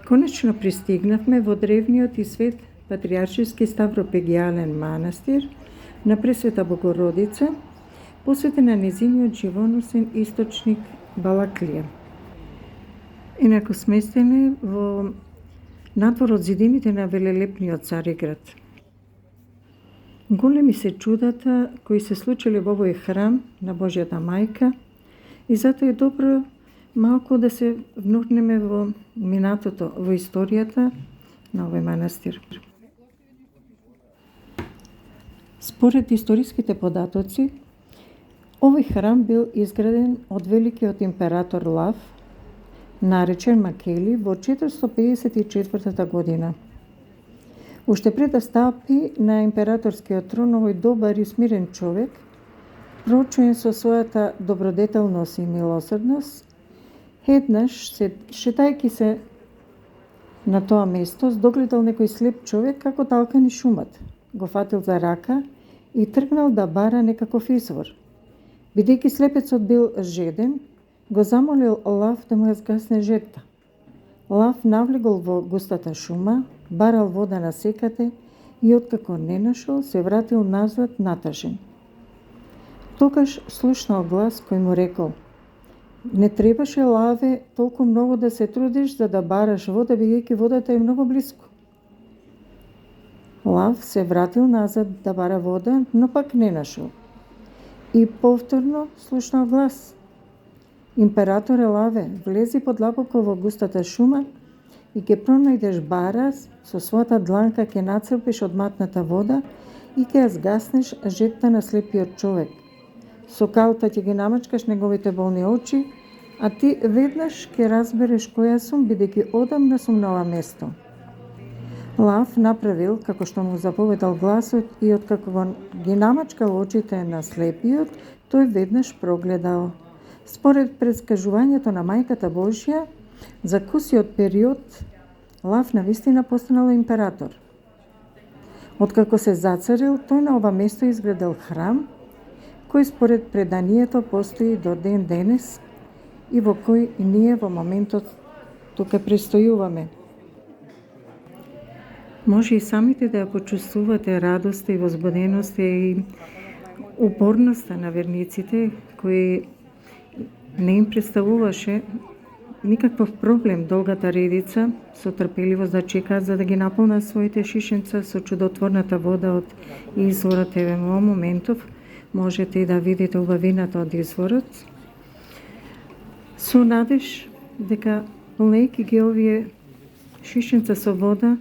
Конечно пристигнавме во древниот и свет патриаршиски Ставропегијален манастир на Пресвета Богородица, посветен на незиниот живоносен источник Балаклија. Инаку сместени во надвор од зидините на велелепниот Цариград. Големи се чудата кои се случили во овој храм на Божјата мајка и затоа е добро малку да се внурнеме во минатото, во историјата на овој манастир. Според историските податоци, овој храм бил изграден од великиот император Лав, наречен Макели, во 454 година. Уште пред да стапи на императорскиот трон, овој добар и смирен човек, проучен со својата добродетелност и милосрдност, еднаш шетајќи се на тоа место, догледал некој слеп човек како талка низ шумата. Го фатил за рака и тргнал да бара некаков извор. Бидејќи слепецот бил жеден, го замолил Лав да му ја згасне жедта. Лав навлегол во густата шума, барал вода на секате и откако не нашол, се вратил назад натажен. Тогаш слушнал глас кој му рекол: не требаше, Лаве, толку многу да се трудиш за да бараш вода, бидејќи водата е многу близко. Лав се вратил назад да бара вода, но пак не нашол. И повторно слушнал глас: императоре Лаве, влези подлабоко во густата шума и ќе пронајдеш бара, со својата дланка ќе нацрпиш од матната вода и ќе ја згаснеш жетта на слепиот човек. Со калта ќе ги намачкаш неговите болни очи, а ти веднаш ќе разбереш која сум, бидејќи одамна сум на ова место. Лав направил како што му заповедал гласот и откако ги намачкал очите на слепиот, тој веднаш прогледал. Според предскажувањето на Мајката Божја, за кусиот период Лав навистина постанал император. Откако се зацарил, тој на ова место изградил храм, кој според преданието постои до ден денес и во кој и ние во моментот тука престојуваме. Може и самите да ја почувствувате радоста и возбуденоста и упорноста на верниците, кои не им представуваше никаков проблем долгата редица со трпеливост да чекаат за да ги наполнат своите шишенца со чудотворната вода од изворот. Еве во моментов можете и да видите убавината од изворот. Со надеж дека полнејќи ги овие шишенца со вода,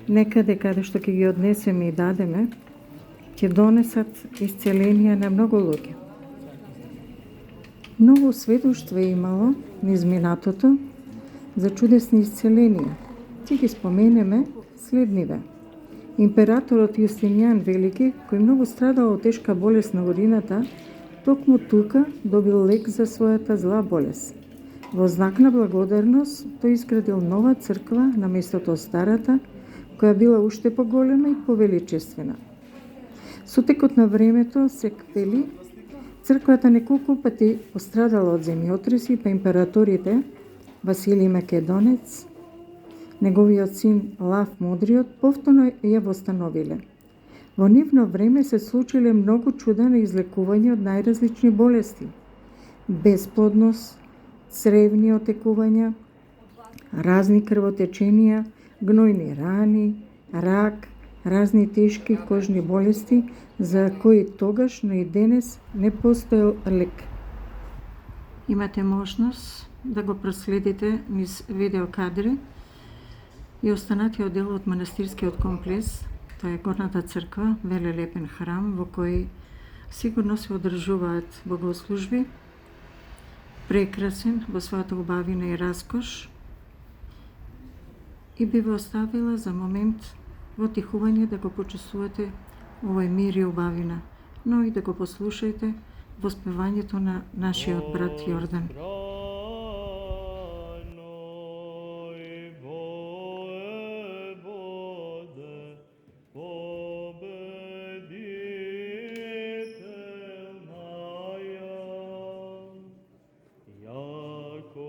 некаде каде што ќе ги однесеме и дадеме, ќе донесат исцеленија на многу луѓе. Многу сведоштва имало низ минатото за чудесни исцеленија. Ќе ги споменеме следниве. Императорот Јустинијан Велики, кој многу страдал од тешка болест на урината, токму тука добил лек за својата зла болест. Во знак на благодарност, тој изградил нова црква на местото старата, која била уште поголема и повеличествена. Со текот на времето се вели, црквата неколку пати пострадала од земјотреси, па императорите Василий Македонец, неговиот син Лав Мудриот повторно ја востановиле. Во нивно време се случиле многу чуда на излекување од најразлични болести: бесплодност, цревни отекувања, разни крвотеченија, гнојни рани, рак, разни тешки кожни болести, за кои тогаш, но и денес не постоел лек. Имате можност да го проследите низ видеокадри и останатиот дел од манастирскиот комплекс. Тоа е горната црква, велелепен храм во кој сигурно се одржуваат богослужби, прекрасен во својата убавина и раскош, и би ве оставила за момент во тихување да го почувствувате овој мир и убавина, но и да го послушајте во спевањето на нашиот брат Јордан. Яко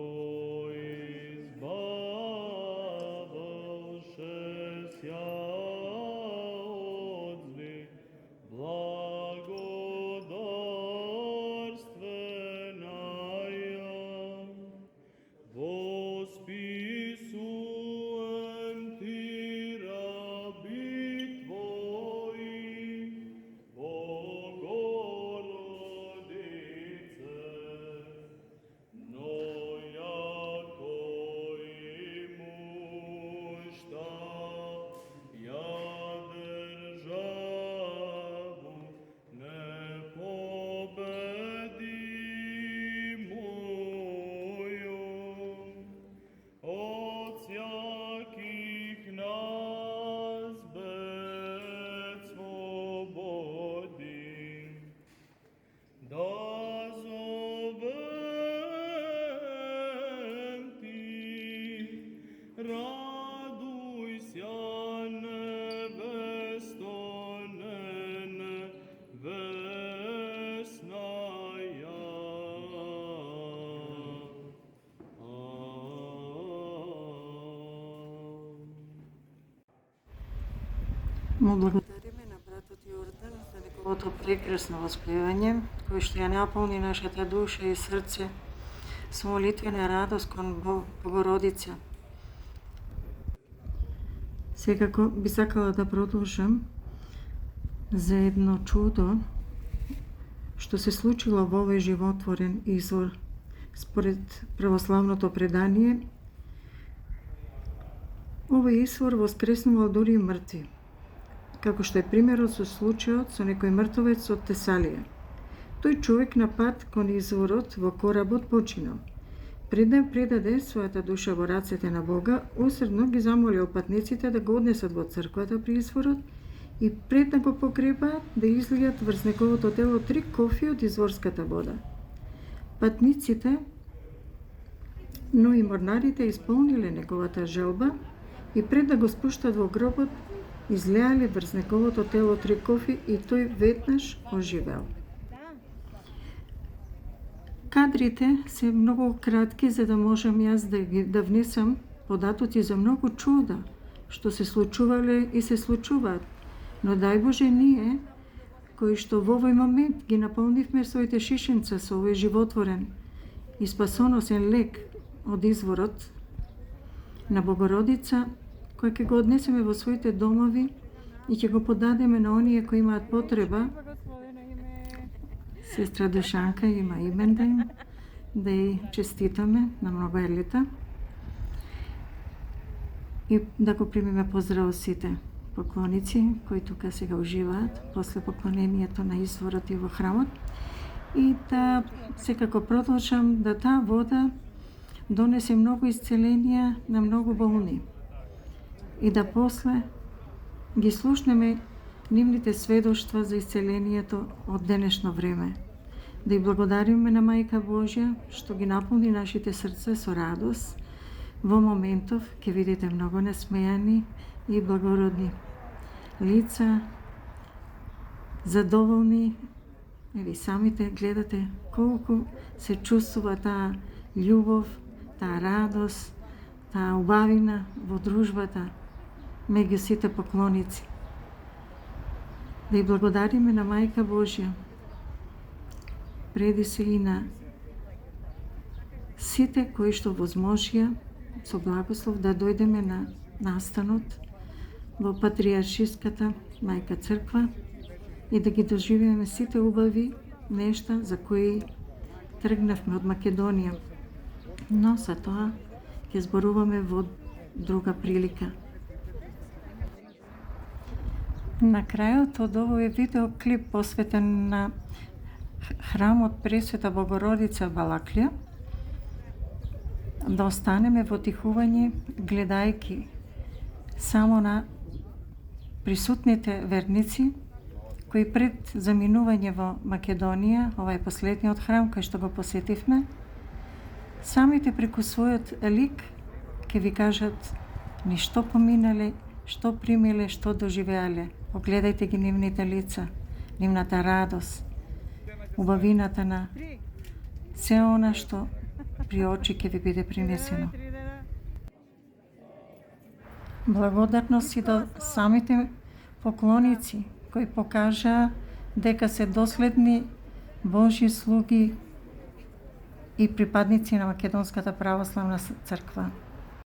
избавитель Му благодариме на братот Јордан за неговото прекрасно воспевање, кој што ја наполни нашата душа и срце со молитвена радост кон Богородица. Секако би сакала да продолжам за едно чудо што се случило во овој животворен извор. Според православното предание, овој извор воскреснувал дури и мртви, како што е примерот со случајот со некој мртовец од Тесалија. Тој човек на пат кон изворот во коработ починал. Пред да предаде својата душа во рацете на Бога, усредно ги замолил патниците да го однесат во црквата при изворот и пред да го погребаат да излијат врз неговото тело 3 кофи од изворската вода. Патниците, но и морнарите исполниле неговата желба и пред да го спуштат во гробот, излеале врз неговото тело 3 кофи и тој веднаш оживел. Кадрите се многу кратки за да можам јас да внесам податоци за многу чуда што се случувале и се случуваат. Но дај Боже ние, кои што во овој момент ги наполнивме своите шишенца со овој животворен и спасоносен лек од изворот на Богородица, кој ќе го однесеме во своите домови и ќе го подадеме на оние кои имаат потреба. Сестра Душанка има имендан, да ја честитаме на многу елита и да го примиме поздрав сите поклоници кои тука сега уживаат после поклонението на изворот и во храмот, и да секако продолжам да таа вода донесе многу исцеленија на многу болни и да после ги слушнеме нивните сведоштва за исцелението од денешно време. Да ја благодариме на Мајка Божја што ги наполни нашите срца со радост. Во моментов ќе видите многу насмејани и благородни лица, задоволни. Ви самите гледате колку се чувствува таа љубов, таа радост, таа убавина во дружбата меѓу сите поклоници. Да ја благодариме на Мајка Божја, преди се и на сите кои што возможија со благослов да дојдеме на настанот во Патриаршиската Мајка Црква и да ги доживеме сите убави нешта за кои тргнавме од Македонија. Но за тоа ќе зборуваме во друга прилика. На крајот од овој видеоклип посветен на храмот Пресвета Богородица Балаклија, да останеме во тихување гледајки само на присутните верници кои пред заминување во Македонија, ова е последниот храм кој што го посетивме, самите преку својот лик ќе ви кажат ни што поминале, што примиле, што доживеале. Огледајте ги нивните лица, нивната радост, убавината на се она што при очи ќе ви биде принесено. Благодарност и до самите поклоници кои покажаа дека се доследни Божји слуги и припадници на Македонската православна црква.